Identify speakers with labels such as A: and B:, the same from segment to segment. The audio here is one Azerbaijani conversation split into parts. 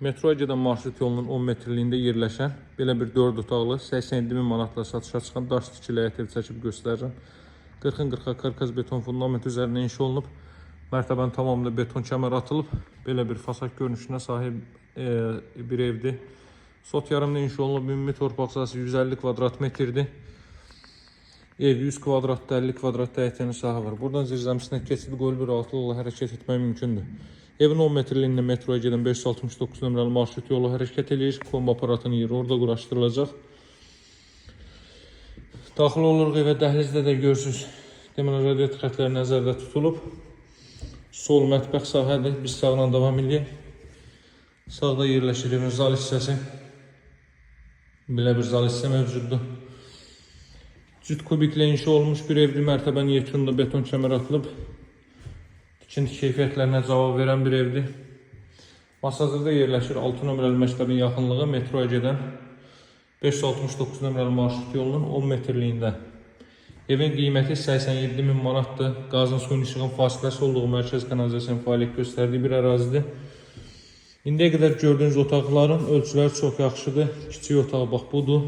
A: Metroya gedən marşrut yolunun 10 metrliyində yerləşən belə bir 4 otaqlı 87.000 manatla satışa çıxan daş tikili həyət evi çəkib göstərirəm. 40-40 karkaz beton fundament üzərində inşa olunub. Mərtəbənin tamamında beton kəmər atılıb. Belə bir fasad görünüşünə sahib bir evdir. Sot yarımda inşa olunub. Ümumi torpaq sahəsi 150 kvadrat metrdir. Ev 100 kvadratda 50 kvadratda həyətinin sahə var. Buradan zirzəmisinə keçid qoyulub bir rahatlıqla hərəkət etmək mümkündür. Evin 10 metrliyində metroya gedən 569 nömrəli marşrut yolu hərəkət edir. Kombi aparatının yeri orada quraşdırılacaq. Daxil oluruq evə, dəhlizdə də görürsünüz. Deməli, radiator xətləri nəzərdə tutulub. Sol mətbəx sahədir. Biz sağla davam edək. Sağda yerləşir evin zal hissəsi. Belə bir zal hissə mövcuddur. Cüt kubiklə inşa olmuş bir evdir. Mərtəbənin yekununda beton kəmər atılıb. Tikinti keyfiyyətlərinə cavab verən bir evdir. Masazırda yerləşir 6 nömrəli məktəbin yaxınlığı metroya gedən 569 nömrəli marşrut yolunun 10 metrliyində. Evin qiyməti 87.000 manatdır. Qazın suyun işığın fasiləsi olduğu mərkəz kanalizasiyanın fəaliyyət göstərdiyi bir ərazidir. İndiyə qədər gördüyünüz otaqların ölçüləri çox yaxşıdır. Kiçik otaq bax budur.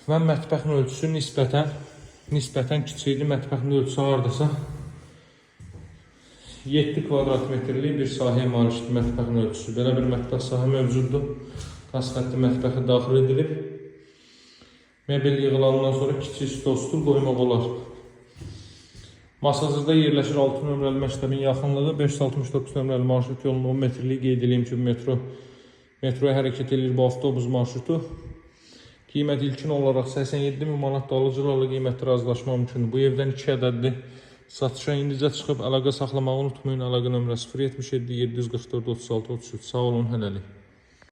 A: Və mətbəxin ölçüsü nisbətən kiçikdir. Mətbəxin ölçüsü hardasa 7 kvadrat metrlik bir sahəyə malikdir mətbəxin ölçüsü. Belə bir mətbəx sahə mövcuddur. Qaz xətti mətbəxə daxil edilib. Mebel yığılandan sonra kiçik stol stul qoymaq olar. Masazırda yerləşir 6 nömrəli məktəbin yaxınlığı 569 nömrəli marşrut yolunun 10 metrlik qeyd edeyim ki, metroya hərəkət edir bu avtobus marşrutu. Qiymət ilkin olaraq 87.000 manat alıcılarla qiymətli razılaşma mümkündür. Bu evdən 2 ədəddir. Satışa indicə çıxıb əlaqə saxlamağı unutmayın. Əlaqə nömrəsi 077 744 36 33. Sağ olun, hələlik.